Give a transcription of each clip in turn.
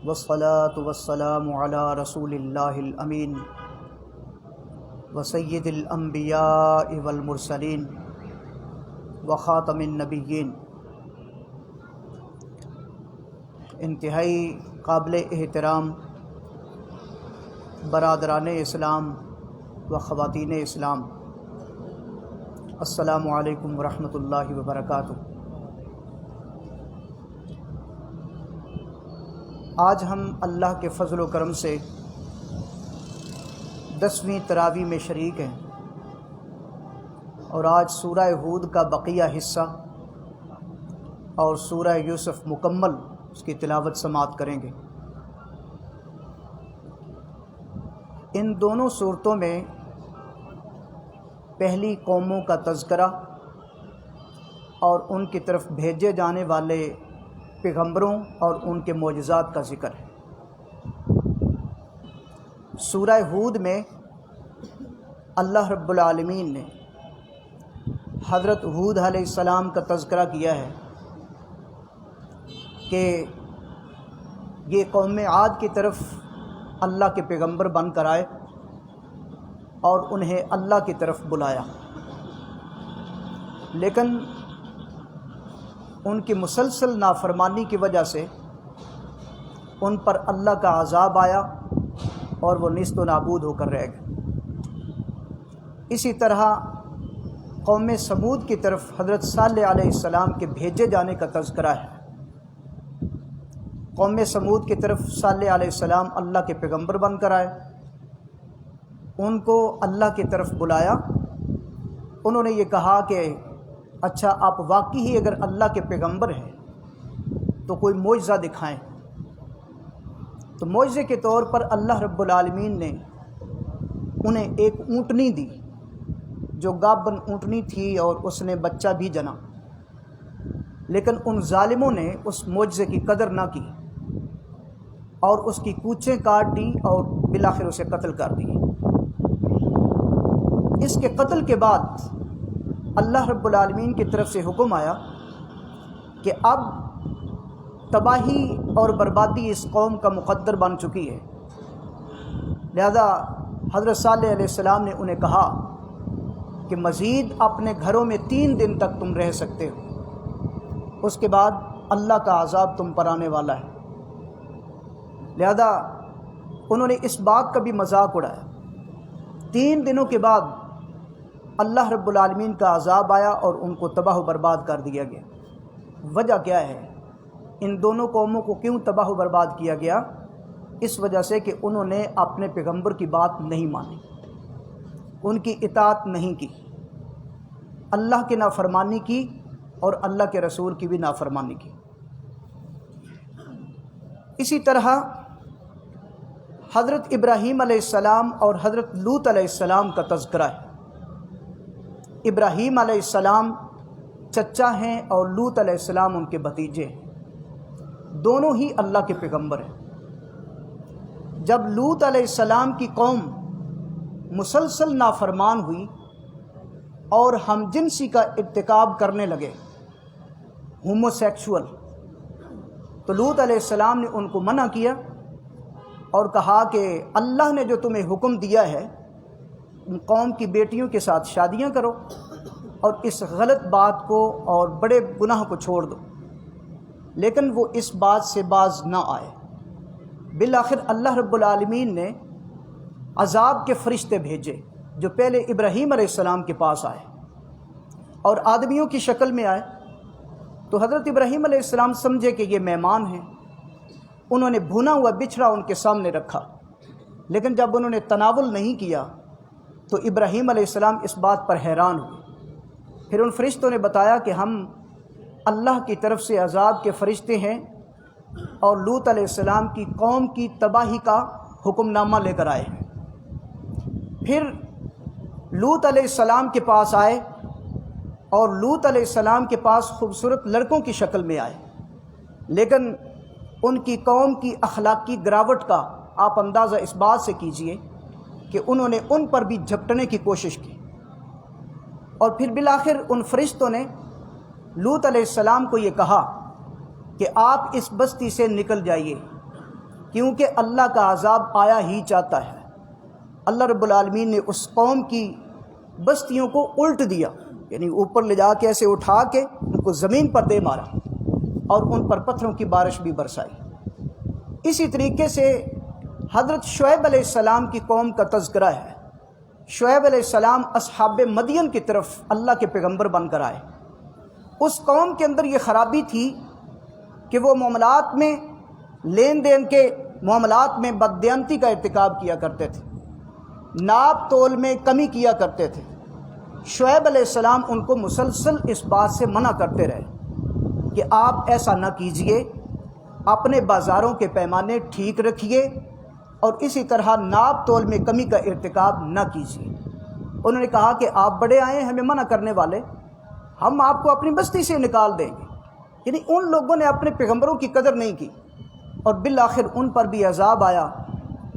والصلاة والسلام على رسول اللہ الامین وسید الانبیاء والمرسلین وخاتم النبیین۔ انتہائی قابل احترام برادران اسلام و خواتین اسلام، السلام علیکم ورحمۃ اللہ وبرکاتہ۔ آج ہم اللہ کے فضل و کرم سے 10ویں تراویح میں شریک ہیں اور آج سورہ ہود کا بقیہ حصہ اور سورہ یوسف مکمل اس کی تلاوت سماعت کریں گے۔ ان دونوں صورتوں میں پہلی قوموں کا تذکرہ اور ان کی طرف بھیجے جانے والے پیغمبروں اور ان کے معجزات کا ذکر ہے۔ سورہ ہود میں اللہ رب العالمین نے حضرت ہود علیہ السلام کا تذکرہ کیا ہے کہ یہ قوم عاد کی طرف اللہ کے پیغمبر بن کر آئے اور انہیں اللہ کی طرف بلایا، لیکن ان کی مسلسل نافرمانی کی وجہ سے ان پر اللہ کا عذاب آیا اور وہ نیست و نابود ہو کر رہ گئے۔ اسی طرح قوم سمود کی طرف حضرت صالح علیہ السلام کے بھیجے جانے کا تذکرہ ہے۔ قوم سمود کی طرف صالح علیہ السلام اللہ کے پیغمبر بن کر آئے، ان کو اللہ کی طرف بلایا۔ انہوں نے یہ کہا کہ اچھا آپ واقعی ہی اگر اللہ کے پیغمبر ہیں تو کوئی معجزہ دکھائیں۔ تو معجزے کے طور پر اللہ رب العالمین نے انہیں ایک اونٹنی دی جو گابن اونٹنی تھی اور اس نے بچہ بھی جنا، لیکن ان ظالموں نے اس معجزے کی قدر نہ کی اور اس کی کوچیں کاٹ دیں اور بالآخر اسے قتل کر دی۔ اس کے قتل کے بعد اللہ رب العالمین کی طرف سے حکم آیا کہ اب تباہی اور بربادی اس قوم کا مقدر بن چکی ہے، لہذا حضرت صالح علیہ السلام نے انہیں کہا کہ مزید اپنے گھروں میں 3 دن تک تم رہ سکتے ہو، اس کے بعد اللہ کا عذاب تم پر آنے والا ہے۔ لہذا انہوں نے اس بات کا بھی مذاق اڑایا۔ 3 دنوں کے بعد اللہ رب العالمین کا عذاب آیا اور ان کو تباہ و برباد کر دیا گیا۔ وجہ کیا ہے؟ ان دونوں قوموں کو کیوں تباہ و برباد کیا گیا؟ اس وجہ سے کہ انہوں نے اپنے پیغمبر کی بات نہیں مانی، ان کی اطاعت نہیں کی، اللہ کی نافرمانی کی اور اللہ کے رسول کی بھی نافرمانی کی۔ اسی طرح حضرت ابراہیم علیہ السلام اور حضرت لوط علیہ السلام کا تذکرہ ہے۔ ابراہیم علیہ السلام چچا ہیں اور لوط علیہ السلام ان کے بھتیجے ہیں، دونوں ہی اللہ کے پیغمبر ہیں۔ جب لوط علیہ السلام کی قوم مسلسل نافرمان ہوئی اور ہم جنسی کا ارتکاب کرنے لگے، ہومو سیکشول، تو لوط علیہ السلام نے ان کو منع کیا اور کہا کہ اللہ نے جو تمہیں حکم دیا ہے ان قوم کی بیٹیوں کے ساتھ شادیاں کرو اور اس غلط بات کو اور بڑے گناہ کو چھوڑ دو، لیکن وہ اس بات سے باز نہ آئے۔ بالآخر اللہ رب العالمین نے عذاب کے فرشتے بھیجے جو پہلے ابراہیم علیہ السلام کے پاس آئے اور آدمیوں کی شکل میں آئے، تو حضرت ابراہیم علیہ السلام سمجھے کہ یہ مہمان ہیں، انہوں نے بھونا ہوا بچھڑا ان کے سامنے رکھا، لیکن جب انہوں نے تناول نہیں کیا تو ابراہیم علیہ السلام اس بات پر حیران ہوئے۔ پھر ان فرشتوں نے بتایا کہ ہم اللہ کی طرف سے عذاب کے فرشتے ہیں اور لوط علیہ السلام کی قوم کی تباہی کا حکم نامہ لے کر آئے ہیں۔ پھر لوط علیہ السلام کے پاس آئے اور لوط علیہ السلام کے پاس خوبصورت لڑکوں کی شکل میں آئے، لیکن ان کی قوم کی اخلاقی گراوٹ کا آپ اندازہ اس بات سے کیجئے کہ انہوں نے ان پر بھی جھپٹنے کی کوشش کی، اور پھر بالآخر ان فرشتوں نے لوط علیہ السلام کو یہ کہا کہ آپ اس بستی سے نکل جائیے کیونکہ اللہ کا عذاب آیا ہی چاہتا ہے۔ اللہ رب العالمین نے اس قوم کی بستیوں کو الٹ دیا، یعنی اوپر لے جا کے ایسے اٹھا کے ان کو زمین پر دے مارا اور ان پر پتھروں کی بارش بھی برسائی۔ اسی طریقے سے حضرت شعیب علیہ السلام کی قوم کا تذکرہ ہے۔ شعیب علیہ السلام اصحاب مدین کی طرف اللہ کے پیغمبر بن کر آئے۔ اس قوم کے اندر یہ خرابی تھی کہ وہ معاملات میں، لین دین کے معاملات میں بددیانتی کا ارتکاب کیا کرتے تھے، ناپ تول میں کمی کیا کرتے تھے۔ شعیب علیہ السلام ان کو مسلسل اس بات سے منع کرتے رہے کہ آپ ایسا نہ کیجئے، اپنے بازاروں کے پیمانے ٹھیک رکھیے اور اسی طرح ناپ تول میں کمی کا ارتکاب نہ کیجیے۔ انہوں نے کہا کہ آپ بڑے آئے ہیں ہمیں منع کرنے والے، ہم آپ کو اپنی بستی سے نکال دیں گے۔ یعنی ان لوگوں نے اپنے پیغمبروں کی قدر نہیں کی اور بالآخر ان پر بھی عذاب آیا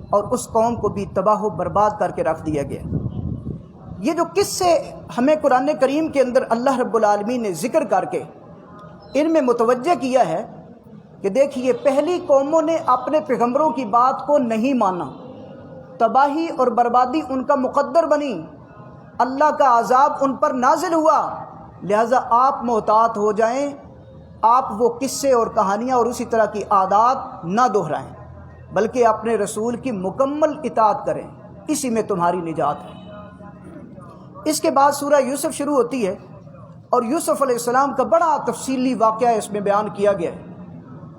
اور اس قوم کو بھی تباہ و برباد کر کے رکھ دیا گیا۔ یہ جو قصے ہمیں قرآن کریم کے اندر اللہ رب العالمین نے ذکر کر کے ان میں متوجہ کیا ہے کہ دیکھیے پہلی قوموں نے اپنے پیغمبروں کی بات کو نہیں مانا، تباہی اور بربادی ان کا مقدر بنی، اللہ کا عذاب ان پر نازل ہوا۔ لہٰذا آپ محتاط ہو جائیں، آپ وہ قصے اور کہانیاں اور اسی طرح کی عادات نہ دہرائیں، بلکہ اپنے رسول کی مکمل اطاعت کریں، اسی میں تمہاری نجات ہے۔ اس کے بعد سورہ یوسف شروع ہوتی ہے اور یوسف علیہ السلام کا بڑا تفصیلی واقعہ اس میں بیان کیا گیا ہے،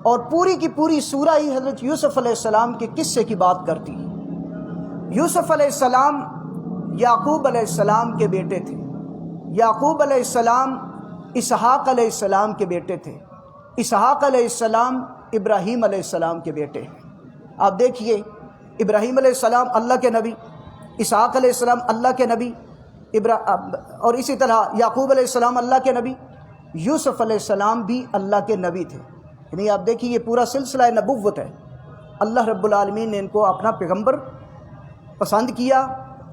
اور پوری کی پوری سورہ ہی حضرت یوسف علیہ السلام کے قصے کی بات کرتی ہے۔ یوسف علیہ السلام یعقوب علیہ السلام کے بیٹے تھے، یعقوب علیہ السلام اسحاق علیہ السلام کے بیٹے تھے، اسحاق علیہ السلام ابراہیم علیہ السلام کے بیٹے ہیں۔ آپ دیکھیے ابراہیم علیہ السلام اللہ کے نبی، اسحاق علیہ السلام اللہ کے نبی، اور اسی طرح یعقوب علیہ السلام اللہ کے نبی، یوسف علیہ السلام بھی اللہ کے نبی تھے۔ یعنی آپ دیکھیے یہ پورا سلسلہ نبوت ہے۔ اللہ رب العالمین نے ان کو اپنا پیغمبر پسند کیا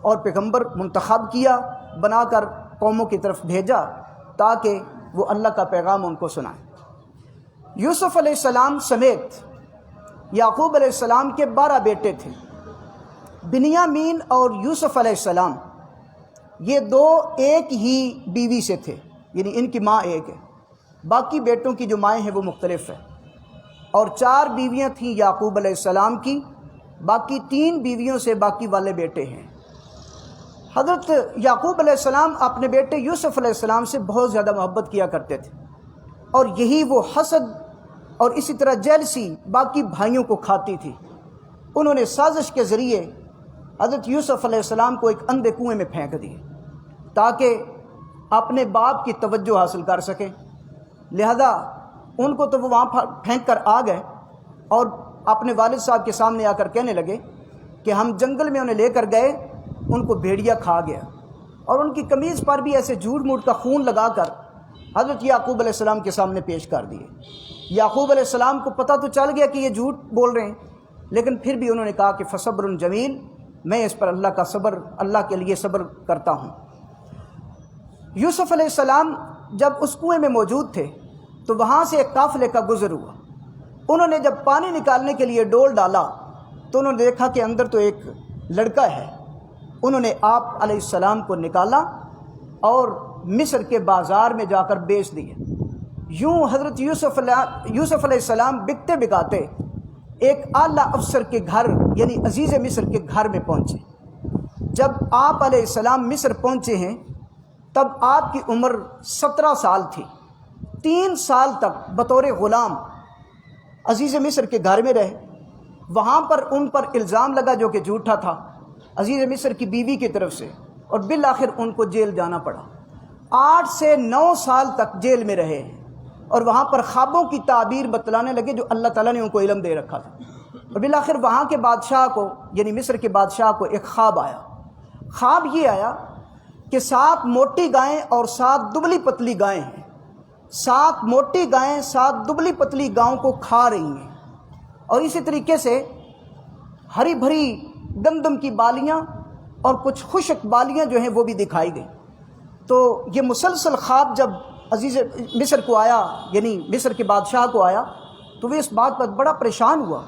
اور پیغمبر منتخب کیا، بنا کر قوموں کی طرف بھیجا تاکہ وہ اللہ کا پیغام ان کو سنائیں۔ یوسف علیہ السلام سمیت یعقوب علیہ السلام کے 12 بیٹے تھے۔ بنیامین اور یوسف علیہ السلام یہ دو ایک ہی بیوی سے تھے، یعنی ان کی ماں ایک ہے، باقی بیٹوں کی جو مائیں ہیں وہ مختلف ہیں، اور 4 بیویاں تھیں یعقوب علیہ السلام کی، باقی 3 بیویوں سے باقی والے بیٹے ہیں۔ حضرت یعقوب علیہ السلام اپنے بیٹے یوسف علیہ السلام سے بہت زیادہ محبت کیا کرتے تھے، اور یہی وہ حسد اور اسی طرح جیلسی باقی بھائیوں کو کھاتی تھی۔ انہوں نے سازش کے ذریعے حضرت یوسف علیہ السلام کو ایک اندھے کنویں میں پھینک دیے تاکہ اپنے باپ کی توجہ حاصل کر سکیں۔ لہذا ان کو تو وہ وہاں پھینک کر آ گئے اور اپنے والد صاحب کے سامنے آ کر کہنے لگے کہ ہم جنگل میں انہیں لے کر گئے، ان کو بھیڑیا کھا گیا، اور ان کی قمیض پر بھی ایسے جھوٹ موٹ کا خون لگا کر حضرت یعقوب علیہ السلام کے سامنے پیش کر دیے۔ یعقوب علیہ السلام کو پتہ تو چل گیا کہ یہ جھوٹ بول رہے ہیں، لیکن پھر بھی انہوں نے کہا کہ فصبر جمیل، میں اس پر اللہ کے لیے صبر کرتا ہوں۔ یوسف علیہ السلام جب اس کنویں میں موجود تھے تو وہاں سے ایک قافلے کا گزر ہوا۔ انہوں نے جب پانی نکالنے کے لیے ڈول ڈالا تو انہوں نے دیکھا کہ اندر تو ایک لڑکا ہے۔ انہوں نے آپ علیہ السلام کو نکالا اور مصر کے بازار میں جا کر بیچ دیے۔ یوں حضرت یوسف علیہ السلام بکتے بکاتے ایک اعلیٰ افسر کے گھر یعنی عزیز مصر کے گھر میں پہنچے۔ جب آپ علیہ السلام مصر پہنچے ہیں تب آپ کی عمر 17 سال تھی۔ 3 سال تک بطور غلام عزیز مصر کے گھر میں رہے۔ وہاں پر ان پر الزام لگا جو کہ جھوٹا تھا عزیز مصر کی بیوی کی طرف سے، اور بالآخر ان کو جیل جانا پڑا۔ 8 سے 9 سال تک جیل میں رہے اور وہاں پر خوابوں کی تعبیر بتلانے لگے جو اللہ تعالیٰ نے ان کو علم دے رکھا تھا۔ اور بالآخر وہاں کے بادشاہ کو یعنی مصر کے بادشاہ کو ایک خواب آیا۔ خواب یہ آیا کہ 7 موٹی گائیں اور 7 دبلی پتلی گائیں ہیں۔ 7 موٹی گائیں 7 دبلی پتلی گاؤں کو کھا رہی ہیں، اور اسی طریقے سے ہری بھری گندم کی بالیاں اور کچھ خشک بالیاں جو ہیں وہ بھی دکھائی گئیں۔ تو یہ مسلسل خواب جب عزیز مصر کو آیا یعنی مصر کے بادشاہ کو آیا تو وہ اس بات پر بڑا پریشان ہوا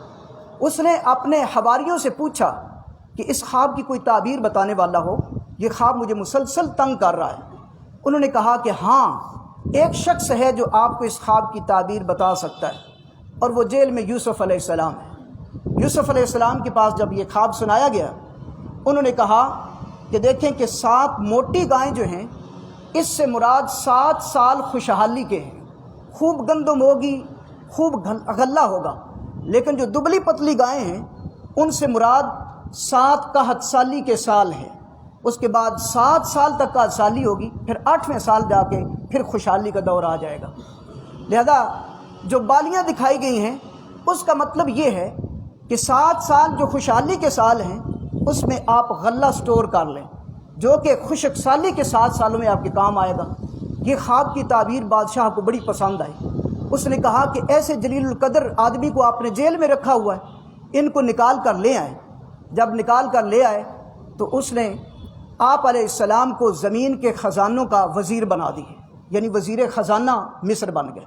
اس نے اپنے حواریوں سے پوچھا کہ اس خواب کی کوئی تعبیر بتانے والا ہو، یہ خواب مجھے مسلسل تنگ کر رہا ہے۔ انہوں نے کہا کہ ہاں، ایک شخص ہے جو آپ کو اس خواب کی تعبیر بتا سکتا ہے، اور وہ جیل میں یوسف علیہ السلام ہے۔ یوسف علیہ السلام کے پاس جب یہ خواب سنایا گیا، انہوں نے کہا کہ دیکھیں کہ 7 موٹی گائیں جو ہیں، اس سے مراد 7 سال خوشحالی کے ہیں، خوب گندم ہوگی، خوب غلہ ہوگا، لیکن جو دبلی پتلی گائیں ہیں ان سے مراد 7 قحط سالی کے سال ہیں، اس کے بعد 7 سال تک قحط سالی ہوگی، پھر 8ویں سال جا کے پھر خوشحالی کا دور آ جائے گا۔ لہذا جو بالیاں دکھائی گئی ہیں اس کا مطلب یہ ہے کہ 7 سال جو خوشحالی کے سال ہیں اس میں آپ غلہ سٹور کر لیں، جو کہ خشک سالی کے 7 سالوں میں آپ کے کام آئے گا۔ یہ خواب کی تعبیر بادشاہ کو بڑی پسند آئی۔ اس نے کہا کہ ایسے جلیل القدر آدمی کو آپ نے جیل میں رکھا ہوا ہے، ان کو نکال کر لے آئے۔ جب نکال کر لے آئے تو اس نے آپ علیہ السلام کو زمین کے خزانوں کا وزیر بنا دی، یعنی وزیر خزانہ مصر بن گئے۔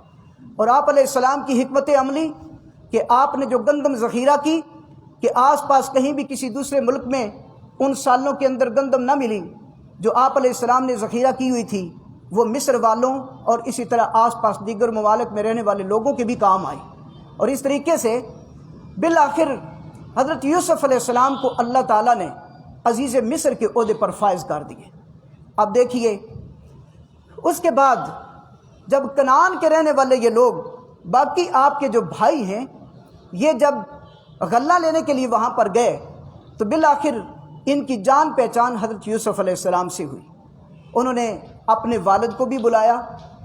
اور آپ علیہ السلام کی حکمت عملی کہ آپ نے جو گندم ذخیرہ کی کہ آس پاس کہیں بھی کسی دوسرے ملک میں ان سالوں کے اندر گندم نہ ملی، جو آپ علیہ السلام نے ذخیرہ کی ہوئی تھی وہ مصر والوں اور اسی طرح آس پاس دیگر ممالک میں رہنے والے لوگوں کے بھی کام آئی۔ اور اس طریقے سے بالآخر حضرت یوسف علیہ السلام کو اللہ تعالیٰ نے عزیز مصر کے عہدے پر فائز کر دیے۔ اب دیکھیے، اس کے بعد جب کنعان کے رہنے والے یہ لوگ، باقی آپ کے جو بھائی ہیں، یہ جب غلہ لینے کے لیے وہاں پر گئے تو بالآخر ان کی جان پہچان حضرت یوسف علیہ السلام سے ہوئی۔ انہوں نے اپنے والد کو بھی بلایا،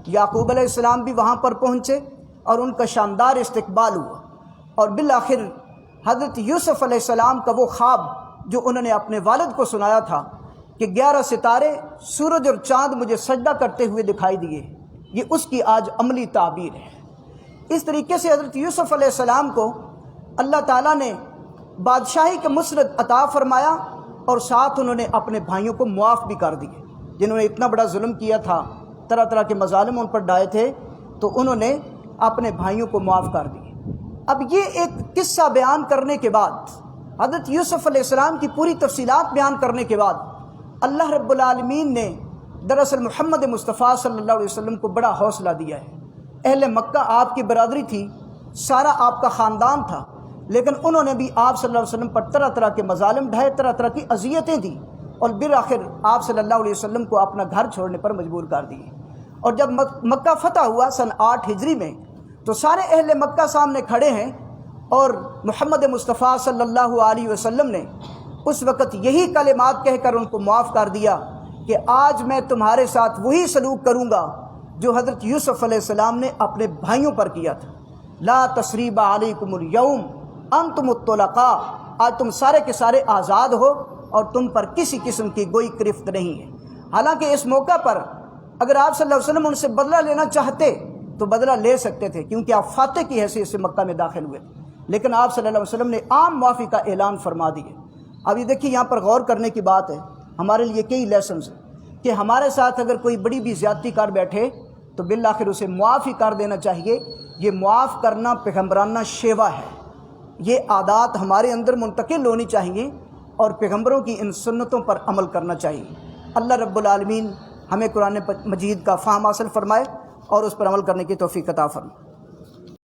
یعقوب علیہ السلام بھی وہاں پر پہنچے اور ان کا شاندار استقبال ہوا، اور بالآخر حضرت یوسف علیہ السلام کا وہ خواب جو انہوں نے اپنے والد کو سنایا تھا کہ 11 ستارے، سورج اور چاند مجھے سجدہ کرتے ہوئے دکھائی دیے، یہ اس کی آج عملی تعبیر ہے۔ اس طریقے سے حضرت یوسف علیہ السلام کو اللہ تعالیٰ نے بادشاہی کا مسند عطا فرمایا، اور ساتھ انہوں نے اپنے بھائیوں کو معاف بھی کر دیے، جنہوں نے اتنا بڑا ظلم کیا تھا، طرح طرح کے مظالم ان پر ڈائے تھے، تو انہوں نے اپنے بھائیوں کو معاف کر دیے۔ اب یہ ایک قصہ بیان کرنے کے بعد، حضرت یوسف علیہ السلام کی پوری تفصیلات بیان کرنے کے بعد، اللہ رب العالمین نے دراصل محمد مصطفیٰ صلی اللہ علیہ وسلم کو بڑا حوصلہ دیا ہے۔ اہل مکہ آپ کی برادری تھی، سارا آپ کا خاندان تھا، لیکن انہوں نے بھی آپ صلی اللہ علیہ وسلم پر طرح طرح کے مظالم ڈھائے، طرح طرح کی اذیتیں دیں، اور بالآخر آپ صلی اللہ علیہ وسلم کو اپنا گھر چھوڑنے پر مجبور کر دیے۔ اور جب مکہ فتح ہوا سن 8 ہجری میں، تو سارے اہل مکہ سامنے کھڑے ہیں، اور محمد مصطفیٰ صلی اللہ علیہ وسلم نے اس وقت یہی کلمات کہہ کر ان کو معاف کر دیا کہ آج میں تمہارے ساتھ وہی سلوک کروں گا جو حضرت یوسف علیہ السلام نے اپنے بھائیوں پر کیا تھا۔ لا تثریب علیکم اليوم انتم الطلقاء، آج تم سارے کے سارے آزاد ہو اور تم پر کسی قسم کی کوئی گرفت نہیں ہے۔ حالانکہ اس موقع پر اگر آپ صلی اللہ علیہ وسلم ان سے بدلہ لینا چاہتے تو بدلہ لے سکتے تھے، کیونکہ آپ فاتح کی حیثیت سے مکہ میں داخل ہوئے، لیکن آپ صلی اللہ علیہ وسلم نے عام معافی کا اعلان فرما دیے۔ اب یہ دیکھیے، یہاں پر غور کرنے کی بات ہے، ہمارے لیے کئی لیسنز ہیں کہ ہمارے ساتھ اگر کوئی بڑی بھی زیادتی کر بیٹھے تو بالآخر اسے معاف ہی کر دینا چاہیے۔ یہ معاف کرنا پیغمبرانہ شیوا ہے، یہ عادات ہمارے اندر منتقل ہونی چاہیے، اور پیغمبروں کی ان سنتوں پر عمل کرنا چاہیے۔ اللہ رب العالمین ہمیں قرآن مجید کا فہم حاصل فرمائے اور اس پر عمل کرنے کی توفیق عطا فرمائے۔